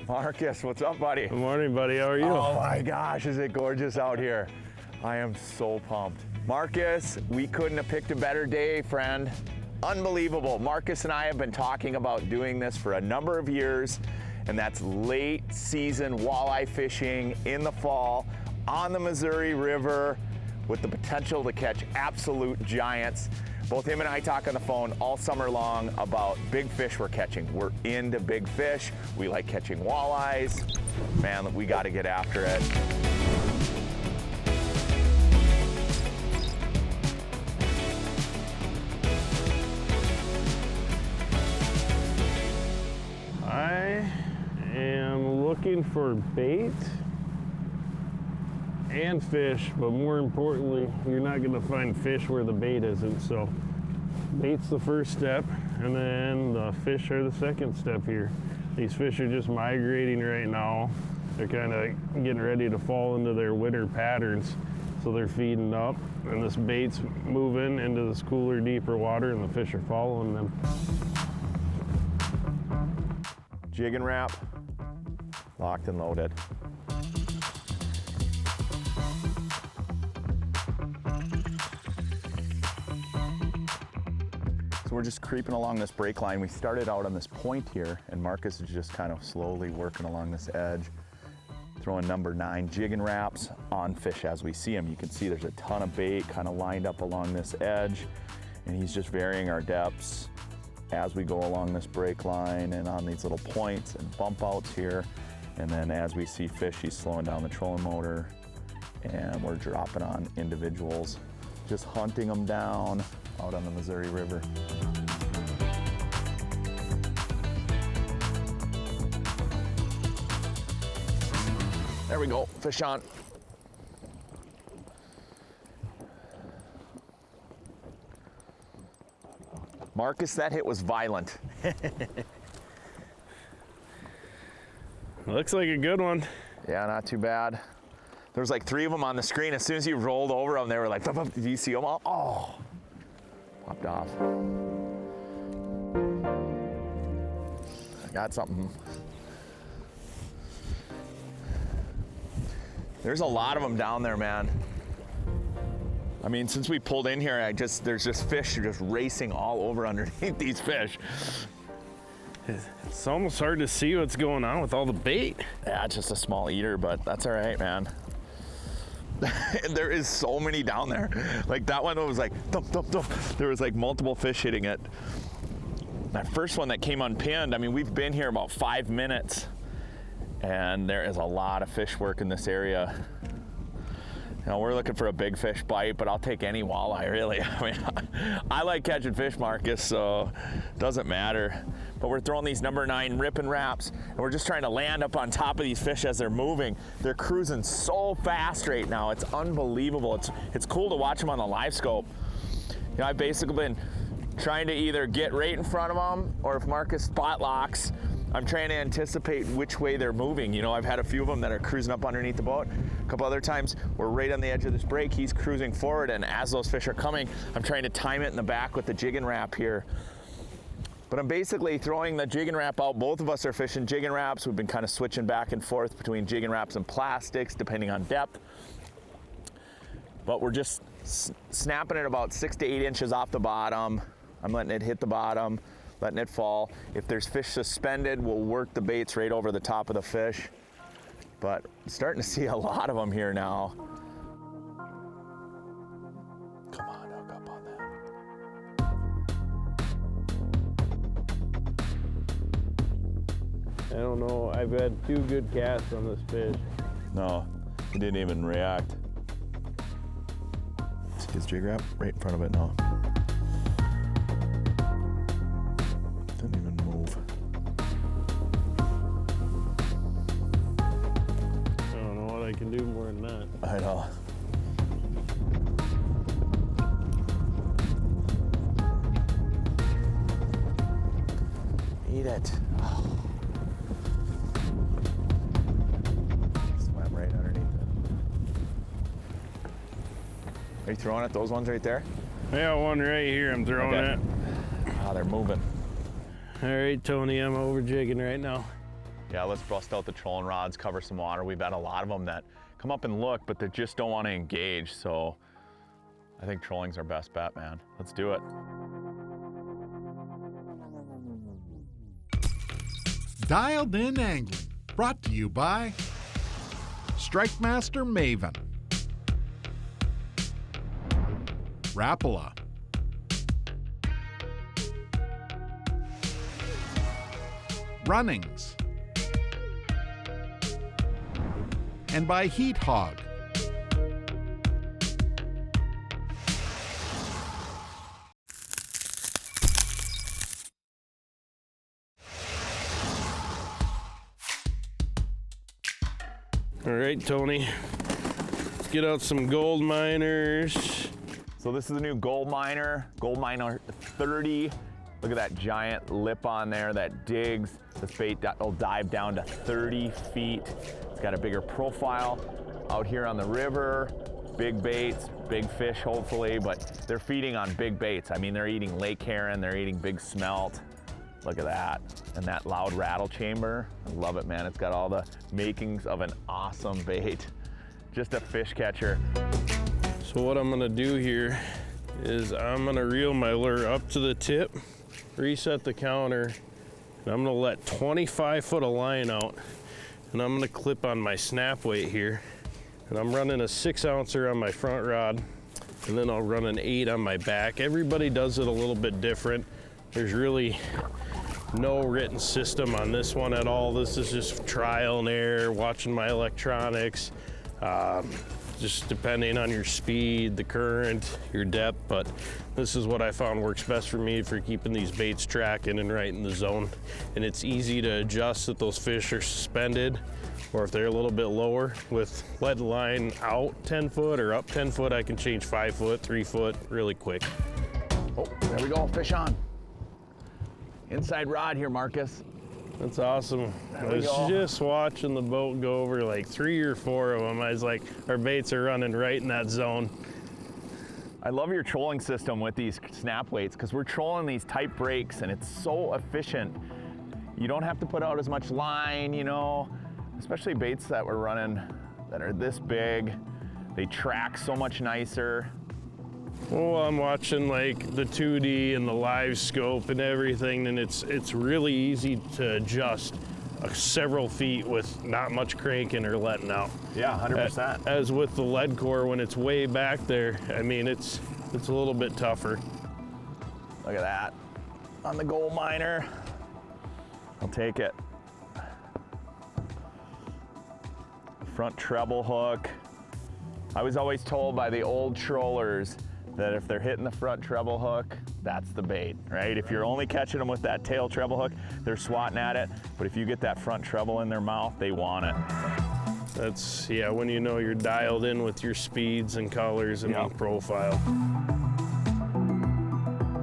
Marcus, what's up, buddy? Good morning, buddy. How are you? Oh my gosh, is it gorgeous out here. I am so pumped. Marcus, we couldn't have picked a better day, friend. Unbelievable. Marcus and I have been talking about doing this for a number of years, and that's late season walleye fishing in the fall on the Missouri River with the potential to catch absolute giants. Both him and I talk on the phone all summer long about big fish we're catching. We're into big fish. We like catching walleyes. Man, we got to get after it. I am looking for bait and fish, but more importantly, you're not going to find fish where the bait isn't. So bait's the first step, and then the fish are the second step here. These fish are just migrating right now. They're kind of getting ready to fall into their winter patterns, so they're feeding up, and this bait's moving into this cooler, deeper water, and the fish are following them. Jig and wrap, locked and loaded. So we're just creeping along this break line. We started out on this point here, and Marcus is just kind of slowly working along this edge, throwing number 9 jig and wraps on fish as we see them. You can see there's a ton of bait kind of lined up along this edge, and he's just varying our depths as we go along this break line and on these little points and bump outs here. And then as we see fish, he's slowing down the trolling motor, and we're dropping on individuals, just hunting them down out on the Missouri River. There we go, fish on. Marcus, that hit was violent. Looks like a good one. Yeah, not too bad. There was like 3 of them on the screen. As soon as you rolled over them, they were like, did you see them all? Oh, popped off. I got something. There's a lot of them down there, man. I mean, since we pulled in here, there's just fish just racing all over underneath these fish. It's almost hard to see what's going on with all the bait. Yeah, it's just a small eater, but that's all right, man. There is so many down there. Like that one was like thump, thump, thump. There was like multiple fish hitting it. That first one that came unpinned, I mean, we've been here about 5 minutes, and there is a lot of fish work in this area. You know, we're looking for a big fish bite, but I'll take any walleye, really. I mean, I like catching fish, Marcus, so it doesn't matter. But we're throwing these number 9 rip and wraps, and we're just trying to land up on top of these fish as they're moving. They're cruising so fast right now. It's unbelievable. It's cool to watch them on the live scope. You know, I've basically been trying to either get right in front of them, or if Marcus spot locks, I'm trying to anticipate which way they're moving. You know, I've had a few of them that are cruising up underneath the boat. A couple other times, we're right on the edge of this break. He's cruising forward, and as those fish are coming, I'm trying to time it in the back with the jig and wrap here. But I'm basically throwing the jig and wrap out. Both of us are fishing jig and wraps. We've been kind of switching back and forth between jig and wraps and plastics, depending on depth. But we're just snapping it about 6 to 8 inches off the bottom. I'm letting it hit the bottom, letting it fall. If there's fish suspended, we'll work the baits right over the top of the fish. But I'm starting to see a lot of them here now. Come on, hook up on that. I don't know, I've had 2 good casts on this fish. No, he didn't even react. See his jig wrap right in front of it now. Didn't even move. I don't know what I can do more than that. I know. Eat it. Oh. Swam right underneath it. Are you throwing it, those ones right there? Yeah, one right here, I'm throwing it. Ah, they're moving. All right, Tony, I'm over jigging right now. Yeah, let's bust out the trolling rods, cover some water. We've had a lot of them that come up and look, but they just don't want to engage. So I think trolling's our best bet, man. Let's do it. Dialed In Angling, brought to you by Strikemaster Maven, Rapala, Runnings, and by Heat Hog. All right, Tony, let's get out some gold miners. So this is the new Gold Miner 30. Look at that giant lip on there that digs. This bait will dive down to 30 feet. It's got a bigger profile. Out here on the river, big baits, big fish hopefully, but they're feeding on big baits. I mean, they're eating lake heron, they're eating big smelt. Look at that. And that loud rattle chamber. I love it, man. It's got all the makings of an awesome bait. Just a fish catcher. So what I'm gonna do here is I'm gonna reel my lure up to the tip, reset the counter, and I'm gonna let 25 foot of line out, and I'm gonna clip on my snap weight here. And I'm running a 6 ouncer on my front rod, and then I'll run an 8 on my back. Everybody does it a little bit different. There's really no written system on this one at all. This is just trial and error, watching my electronics, just depending on your speed, the current, your depth, but this is what I found works best for me for keeping these baits tracking and right in the zone. And it's easy to adjust if those fish are suspended or if they're a little bit lower. With lead line out 10 foot or up 10 foot, I can change 5 foot, 3 foot really quick. Oh, there we go, fish on. Inside rod here, Marcus. That's awesome. I was just watching the boat go over like 3 or 4 of them. I was like, our baits are running right in that zone. I love your trolling system with these snap weights because we're trolling these tight breaks and it's so efficient. You don't have to put out as much line, you know, especially baits that we're running that are this big. They track so much nicer. Well, I'm watching like the 2D and the live scope and everything, and it's really easy to adjust several feet with not much cranking or letting out. Yeah, 100%. As with the lead core, when it's way back there, I mean, it's a little bit tougher. Look at that. On the Gold Miner. I'll take it. Front treble hook. I was always told by the old trollers that if they're hitting the front treble hook, that's the bait, right? If you're only catching them with that tail treble hook, they're swatting at it. But if you get that front treble in their mouth, they want it. That's, yeah, when you know you're dialed in with your speeds and colors and profile.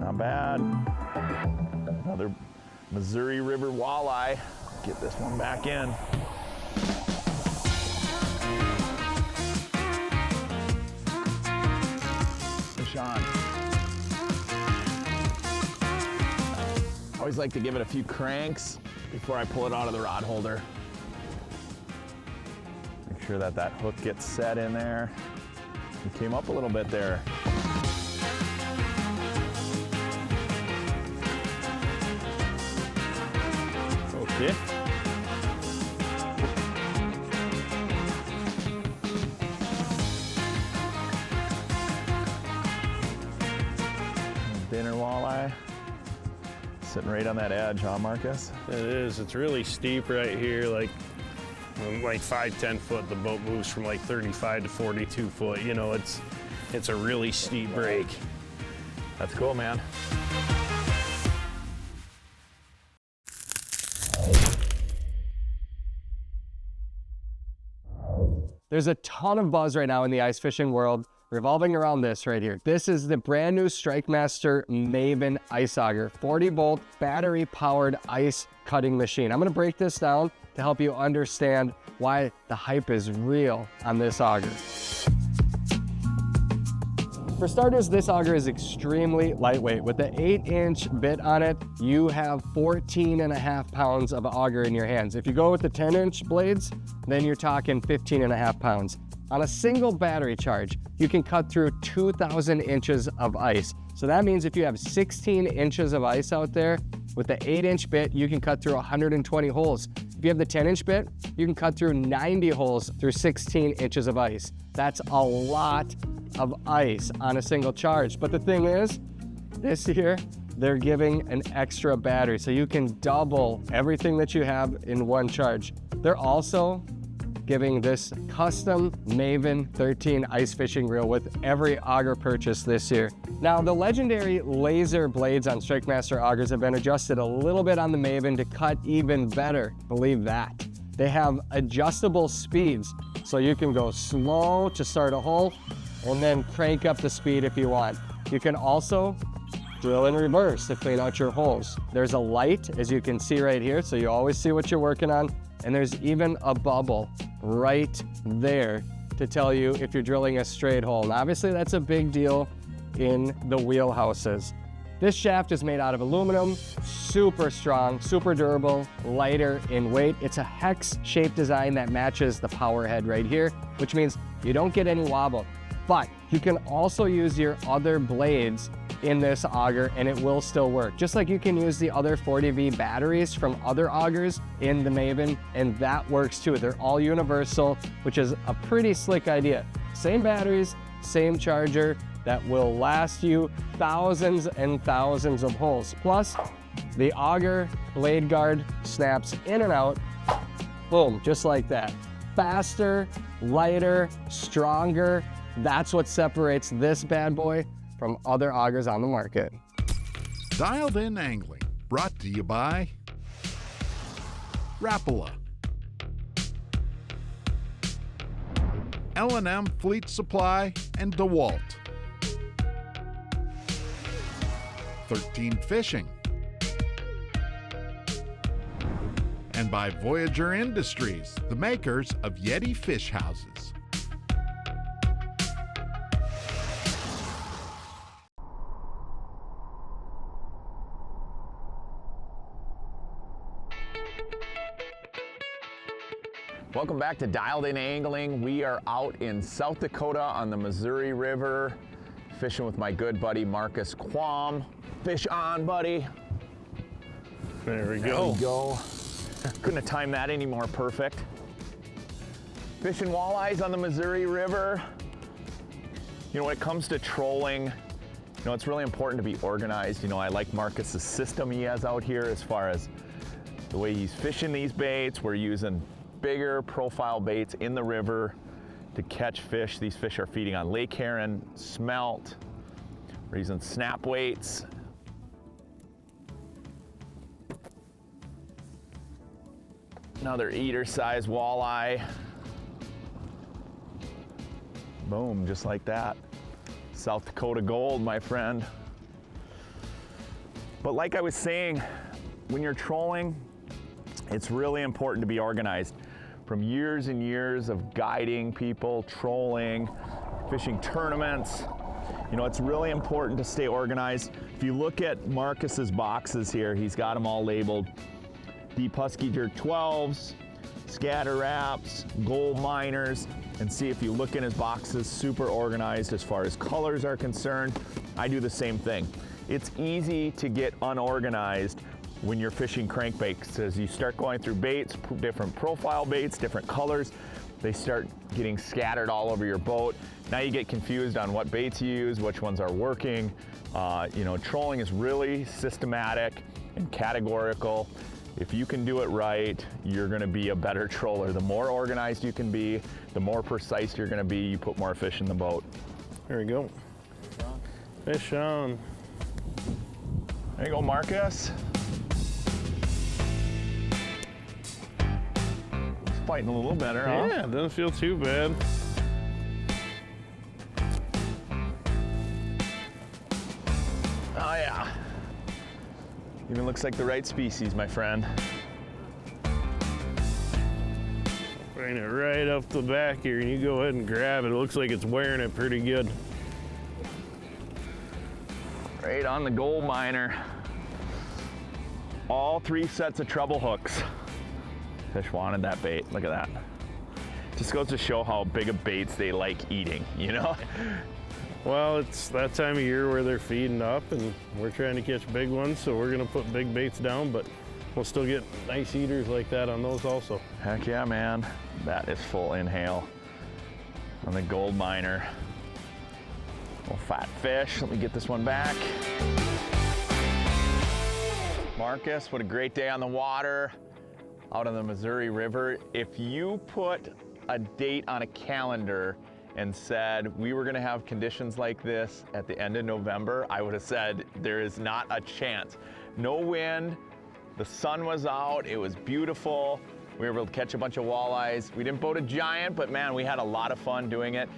Not bad. Another Missouri River walleye. Get this one back in. On. Always like to give it a few cranks before I pull it out of the rod holder. Make sure that that hook gets set in there. It came up a little bit there. Okay. Dinner walleye, sitting right on that edge, huh, Marcus? It is. It's really steep right here. Like 5-10 foot, the boat moves from like 35 to 42 foot. You know, it's a really steep break. That's cool, man. There's a ton of buzz right now in the ice fishing world revolving around this right here. This is the brand new Strikemaster Maven ice auger, 40 volt battery powered ice cutting machine. I'm gonna break this down to help you understand why the hype is real on this auger. For starters, this auger is extremely lightweight. With the 8-inch bit on it, you have 14.5 pounds of auger in your hands. If you go with the 10-inch blades, then you're talking 15.5 pounds. On a single battery charge, you can cut through 2,000 inches of ice. So that means if you have 16 inches of ice out there, with the 8-inch bit, you can cut through 120 holes. If you have the 10-inch bit, you can cut through 90 holes through 16 inches of ice. That's a lot of ice on a single charge. But the thing is, this here, they're giving an extra battery, so you can double everything that you have in one charge. They're also giving this custom Maven 13 ice fishing reel with every auger purchase this year. Now, the legendary laser blades on Strikemaster augers have been adjusted a little bit on the Maven to cut even better, believe that. They have adjustable speeds, so you can go slow to start a hole and then crank up the speed if you want. You can also drill in reverse to clean out your holes. There's a light, as you can see right here, so you always see what you're working on. And there's even a bubble right there to tell you if you're drilling a straight hole. And obviously that's a big deal in the wheelhouses. This shaft is made out of aluminum, super strong, super durable, lighter in weight. It's a hex-shaped design that matches the power head right here, which means you don't get any wobble. But you can also use your other blades in this auger and it will still work. Just like you can use the other 40V batteries from other augers in the Maven, and that works too. They're all universal, which is a pretty slick idea. Same batteries, same charger, that will last you thousands and thousands of holes. Plus, the auger blade guard snaps in and out, boom, just like that. Faster, lighter, stronger. That's what separates this bad boy from other augers on the market. Dialed In Angling, brought to you by Rapala, L&M Fleet Supply, and DeWalt, 13 Fishing, and by Voyager Industries, the makers of Yeti fish houses. Welcome back to Dialed In Angling. We are out in South Dakota on the Missouri River, fishing with my good buddy Marcus Quam. Fish on, buddy. There we There go. we go. Couldn't have timed that any more perfect. Fishing walleyes on the Missouri River. You know, when it comes to trolling, you know, it's really important to be organized. You know, I like Marcus's system he has out here as far as the way he's fishing these baits. We're using bigger profile baits in the river to catch fish. These fish are feeding on lake heron, smelt. We're using snap weights. Another eater size walleye. Boom, just like that. South Dakota gold, my friend. But like I was saying, when you're trolling, it's really important to be organized. From years and years of guiding people, trolling, fishing tournaments, you know, it's really important to stay organized. If you look at Marcus's boxes here, he's got them all labeled. Deep Husky Jerk 12s, scatter wraps, gold miners, and see if you look in his boxes, super organized as far as colors are concerned. I do the same thing. It's easy to get unorganized when you're fishing crankbaits. As you start going through baits, different profile baits, different colors, they start getting scattered all over your boat. Now you get confused on what baits you use, which ones are working. You know, trolling is really systematic and categorical. If you can do it right, you're gonna be a better troller. The more organized you can be, the more precise you're gonna be, you put more fish in the boat. There we go. Fish on. There you go, Marcus. Fighting a little better, huh? Yeah, it doesn't feel too bad. Oh yeah. Even looks like the right species, my friend. Bring it right up the back here and you go ahead and grab it. It looks like it's wearing it pretty good. Right on the gold miner. All 3 sets of treble hooks. Fish wanted that bait, look at that. Just goes to show how big of baits they like eating, you know? Well, it's that time of year where they're feeding up and we're trying to catch big ones, so we're gonna put big baits down, but we'll still get nice eaters like that on those also. Heck yeah, man. That is full inhale on the gold miner. Little fat fish, let me get this one back. Marcus, what a great day on the water out on the Missouri River. If you put a date on a calendar and said we were gonna have conditions like this at the end of November, I would have said there is not a chance. No wind, the sun was out, it was beautiful. We were able to catch a bunch of walleyes. We didn't boat a giant, but man, we had a lot of fun doing it.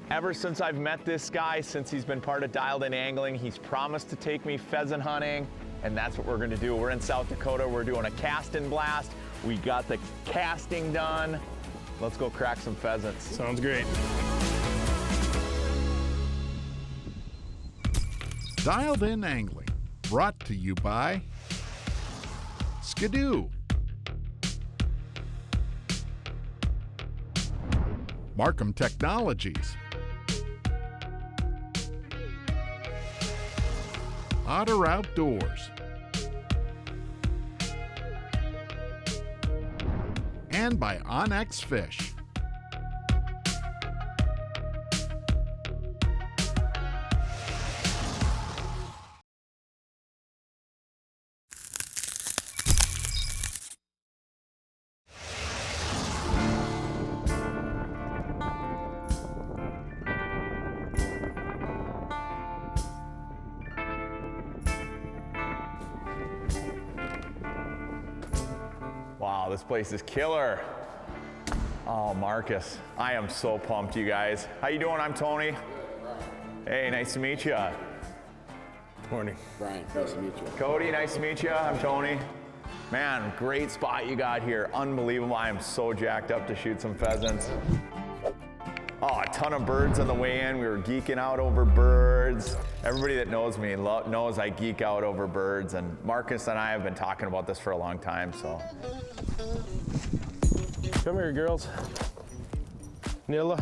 Ever since I've met this guy, since he's been part of Dialed In Angling, he's promised to take me pheasant hunting, and that's what we're gonna do. We're in South Dakota, we're doing a cast and blast. We got the casting done. Let's go crack some pheasants. Sounds great. Dialed In Angling, brought to you by Skidoo, Markham Technologies, Otter Outdoors, and by Onyx Fish. Wow, this place is killer. Oh, Marcus, I am so pumped, you guys. How you doing? I'm Tony. Hey, nice to meet you. Morning. Brian, nice to meet you. Cody, nice to meet you. I'm Tony. Man, great spot you got here. Unbelievable. I am so jacked up to shoot some pheasants. Oh, a ton of birds on the way in. We were geeking out over birds. Everybody that knows me knows I geek out over birds, and Marcus and I have been talking about this for a long time, so. Come here, girls. Nilla.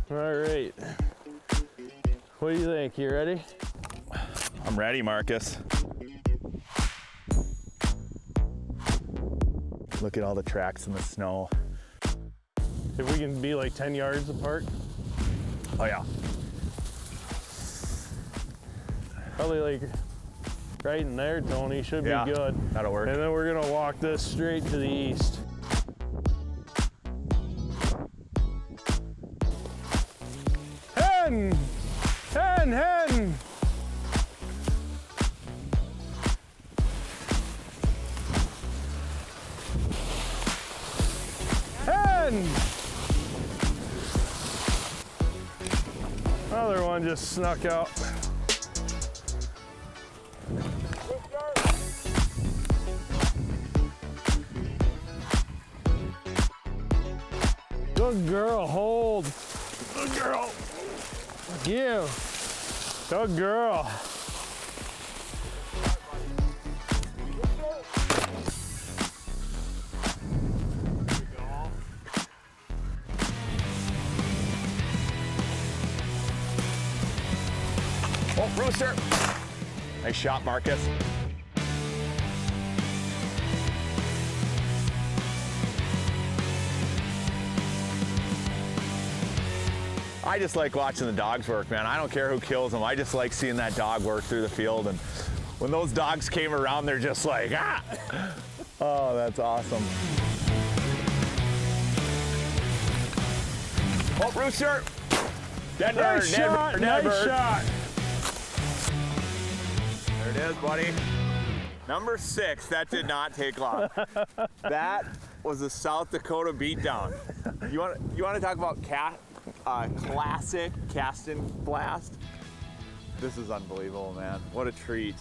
All right. What do you think? You ready? I'm ready, Marcus. Look at all the tracks in the snow. If we can be like 10 yards apart. Oh yeah. Probably like right in there, Tony, should be Yeah, good. that'll work. And then we're gonna walk this straight to the east. Hen! Hen, hen! Hen! Another one just snuck out. Good girl, hold. Good girl. Give. Good girl. Oh, rooster. Nice shot, Marcus. I just like watching the dogs work, man. I don't care who kills them. I just like seeing that dog work through the field. And when those dogs came around, they're just like, ah. Oh, that's awesome. Oh, rooster. Dead bird, Nice shot, nice shot. There it is, buddy. Number 6, that did not take long. That was a South Dakota beatdown. You want to talk about classic cast and blast? This is unbelievable, man. What a treat.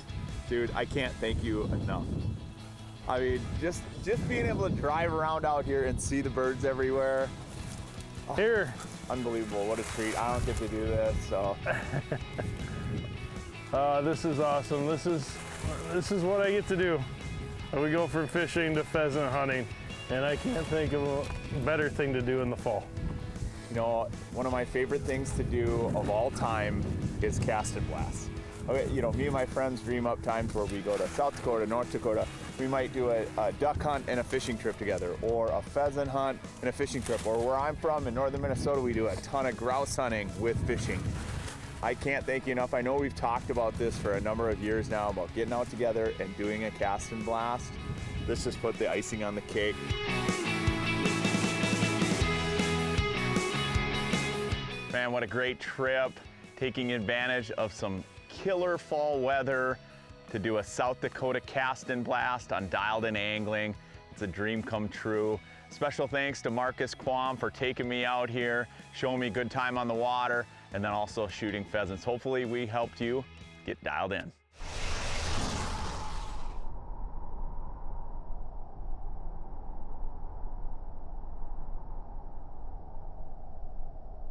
Dude, I can't thank you enough. I mean, just being able to drive around out here and see the birds everywhere. Here. Unbelievable, what a treat. I don't get to do this, so. This is awesome. This is what I get to do. We go from fishing to pheasant hunting, and I can't think of a better thing to do in the fall. You know, one of my favorite things to do of all time is cast and blast. Okay, you know, me and my friends dream up times where we go to South Dakota, North Dakota. We might do a duck hunt and a fishing trip together, or a pheasant hunt and a fishing trip, or where I'm from in northern Minnesota, we do a ton of grouse hunting with fishing. I can't thank you enough. I know we've talked about this for a number of years now, about getting out together and doing a cast and blast. This just put the icing on the cake. Man, what a great trip, taking advantage of some killer fall weather to do a South Dakota cast and blast on Dialed In Angling. It's a dream come true. Special thanks to Marcus Quam for taking me out here, showing me a good time on the water, and then also shooting pheasants. Hopefully we helped you get dialed in.